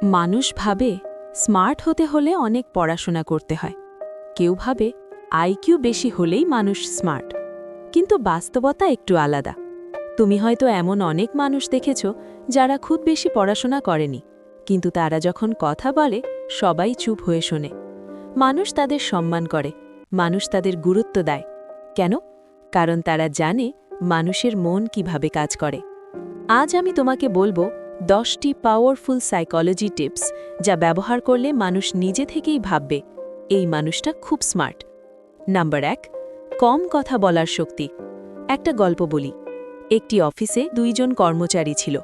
মানুষ ভাবে স্মার্ট হতে হলে অনেক পড়াশোনা করতে হয়। কেউ ভাবে আইকিউ বেশি হলেই মানুষ স্মার্ট। কিন্তু বাস্তবতা একটু আলাদা। তুমি হয়তো এমন অনেক মানুষ দেখেছ যারা খুব বেশি পড়াশোনা করেনি, কিন্তু তারা যখন কথা বলে সবাই চুপ হয়ে শোনে। মানুষ তাদের সম্মান করে, মানুষ তাদের গুরুত্ব দেয়। কেন? কারণ তারা জানে মানুষের মন কিভাবে কাজ করে। আজ আমি তোমাকে বলবো 10টি পাওয়ারফুল সাইকোলজি টিপস, যা ব্যবহার করলে মানুষ নিজে থেকেই ভাববে এই মানুষটা খুব স্মার্ট। নাম্বার 1, কম কথা বলার শক্তি। একটা গল্প বলি। একটি অফিসে 2 জন কর্মচারী ছিল।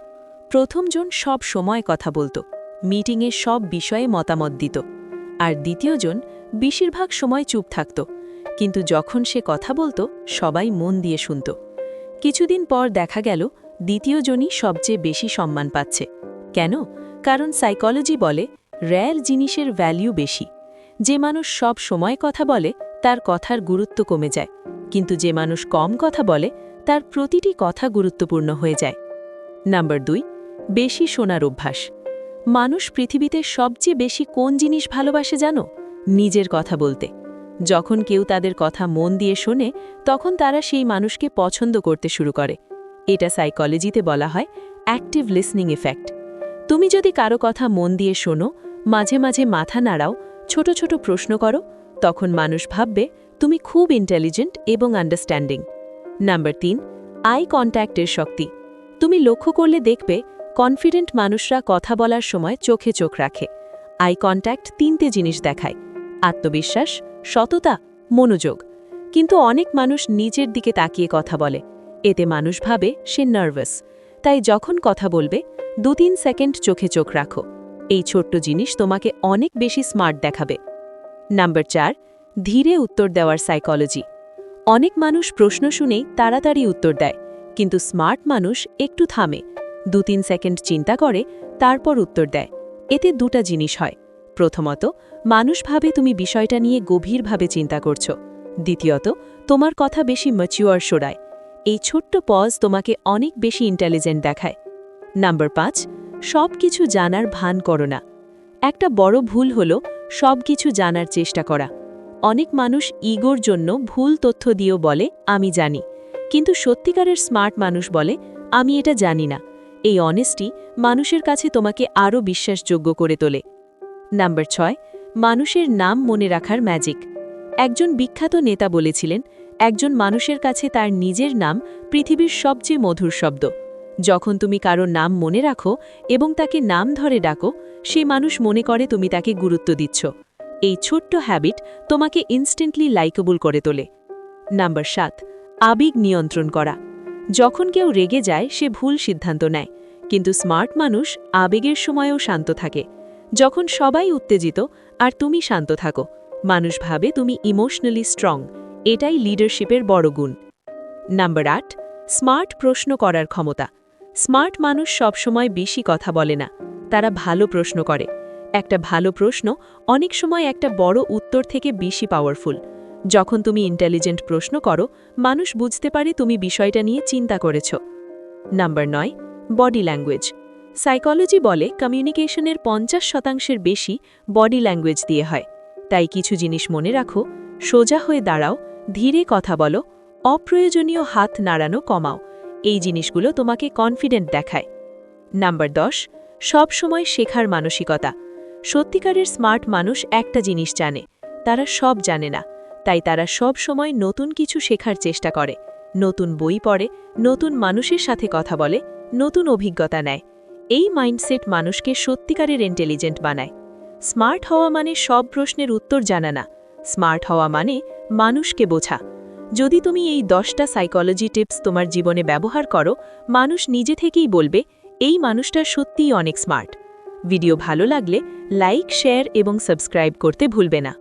প্রথমজন সব সময় কথা বলতো, মিটিংয়ে সব বিষয়ে মতামত দিত। আর দ্বিতীয়জন বেশিরভাগ সময় চুপ থাকত, কিন্তু যখন সে কথা বলতো সবাই মন দিয়ে শুনত। কিছুদিন পর দেখা গেল দ্বিতীয়জনই সবচেয়ে বেশি সম্মান পাচ্ছে। কেন? কারণ সাইকোলজি বলে রেয়ার জিনিসের ভ্যালু বেশি। যে মানুষ সব সময় কথা বলে তার কথার গুরুত্ব কমে যায়, কিন্তু যে মানুষ কম কথা বলে তার প্রতিটি কথা গুরুত্বপূর্ণ হয়ে যায়। নাম্বার 2, বেশি শোনার অভ্যাস। মানুষ পৃথিবীতে সবচেয়ে বেশি কোন জিনিস ভালোবাসে জানো? নিজের কথা বলতে। যখন কেউ তাদের কথা মন দিয়ে শোনে, তখন তারা সেই মানুষকে পছন্দ করতে শুরু করে। এটা সাইকোলজিতে বলা হয় অ্যাক্টিভ লিসনিং ইফেক্ট। তুমি যদি কারো কথা মন দিয়ে শোনো, মাঝে মাঝে মাথা নাড়াও, ছোট ছোট প্রশ্ন করো, তখন মানুষ ভাববে তুমি খুব ইন্টেলিজেন্ট এবং আন্ডারস্ট্যান্ডিং। নাম্বার 3, আই কন্ট্যাক্টের শক্তি। তুমি লক্ষ্য করলে দেখবে কনফিডেন্ট মানুষরা কথা বলার সময় চোখে চোখ রাখে। আই কন্ট্যাক্ট 3টে জিনিস দেখায়: আত্মবিশ্বাস, সততা, মনোযোগ। কিন্তু অনেক মানুষ নিচের দিকে তাকিয়ে কথা বলে। এতে মানুষ ভাবে সে নার্ভাস। তাই যখন কথা বলবে 2-3 সেকেন্ড চোখে চোখ রাখো। এই ছোট্ট জিনিস তোমাকে অনেক বেশি স্মার্ট দেখাবে। নাম্বার 4, ধীরে উত্তর দেওয়ার সাইকোলজি। অনেক মানুষ প্রশ্ন শুনেই তাড়াতাড়ি উত্তর দেয়, কিন্তু স্মার্ট মানুষ একটু থামে, 2-3 সেকেন্ড চিন্তা করে, তারপর উত্তর দেয়। এতে 2টা জিনিস হয়। প্রথমত, মানুষ ভাবে তুমি বিষয়টা নিয়ে গভীরভাবে চিন্তা করছো। দ্বিতীয়ত, তোমার কথা বেশি ম্যাচিউর শোনায়। এই ছোট্ট পজ তোমাকে অনেক বেশি ইন্টেলিজেন্ট দেখায়। নাম্বার 5, সব কিছু জানার ভান করো না। একটা বড় ভুল হলো সব কিছু জানার চেষ্টা করা। অনেক মানুষ ইগোর জন্য ভুল তথ্য দিয়েও বলে আমি জানি, কিন্তু সত্যিকারের স্মার্ট মানুষ বলে আমি এটা জানি না। এই অনেস্টি মানুষের কাছে তোমাকে আরও বিশ্বাসযোগ্য করে তোলে। নাম্বার 6, মানুষের নাম মনে রাখার ম্যাজিক। একজন বিখ্যাত নেতা বলেছিলেন, একজন মানুষের কাছে তার নিজের নাম পৃথিবীর সবচেয়ে মধুর শব্দ। যখন তুমি কারো নাম মনে রাখো এবং তাকে নাম ধরে ডাকো, সেই মানুষ মনে করে তুমি তাকে গুরুত্ব দিচ্ছ। এই ছোট্ট হ্যাবিট তোমাকে ইনস্ট্যান্টলি লাইকেবল করে তোলে। নাম্বার 7, আবেগ নিয়ন্ত্রণ করা। যখন কেউ রেগে যায় সে ভুল সিদ্ধান্ত নেয়, কিন্তু স্মার্ট মানুষ আবেগের সময়ও শান্ত থাকে। যখন সবাই উত্তেজিত আর তুমি শান্ত থাকো, মানুষ ভাবে তুমি ইমোশনালি স্ট্রং। এটাই লিডারশিপের বড় গুণ। নাম্বার 8, স্মার্ট প্রশ্ন করার ক্ষমতা। স্মার্ট মানুষ সবসময় বেশি কথা বলে না, তারা ভালো প্রশ্ন করে। একটা ভালো প্রশ্ন অনেক সময় একটা বড় উত্তর থেকে বেশি পাওয়ারফুল। যখন তুমি ইন্টেলিজেন্ট প্রশ্ন করো, মানুষ বুঝতে পারে তুমি বিষয়টা নিয়ে চিন্তা করেছ। Number 9, body language. সাইকোলজি বলে কমিউনিকেশনের 50% বেশি বডি ল্যাঙ্গুয়েজ দিয়ে হয়। তাই কিছু জিনিস মনে রাখো: সোজা হয়ে দাঁড়াও, ধীরে কথা বলো, অপ্রয়োজনীয় হাত নাড়ানো কমাও। এই জিনিসগুলো তোমাকে কনফিডেন্ট দেখায়। নাম্বার 10, সব সময় শেখার মানসিকতা। সত্যিকারের স্মার্ট মানুষ একটা জিনিস জানে, তারা সব জানে না। তাই তারা সব সময় নতুন কিছু শেখার চেষ্টা করে, নতুন বই পড়ে, নতুন মানুষের সাথে কথা বলে, নতুন অভিজ্ঞতা নেয়। এই মাইন্ডসেট মানুষকে সত্যিকারের ইন্টেলিজেন্ট বানায়। স্মার্ট হওয়া মানে সব প্রশ্নের উত্তর জানা না, স্মার্ট হওয়া মানে মানুষকে বোঝা। যদি তুমি এই 10টা সাইকোলজি টিপস তোমার জীবনে ব্যবহার করো, মানুষ নিজে থেকেই বলবে এই মানুষটা সত্যিই অনেক স্মার্ট। ভিডিও ভালো লাগলে লাইক, শেয়ার এবং সাবস্ক্রাইব করতে ভুলবে না।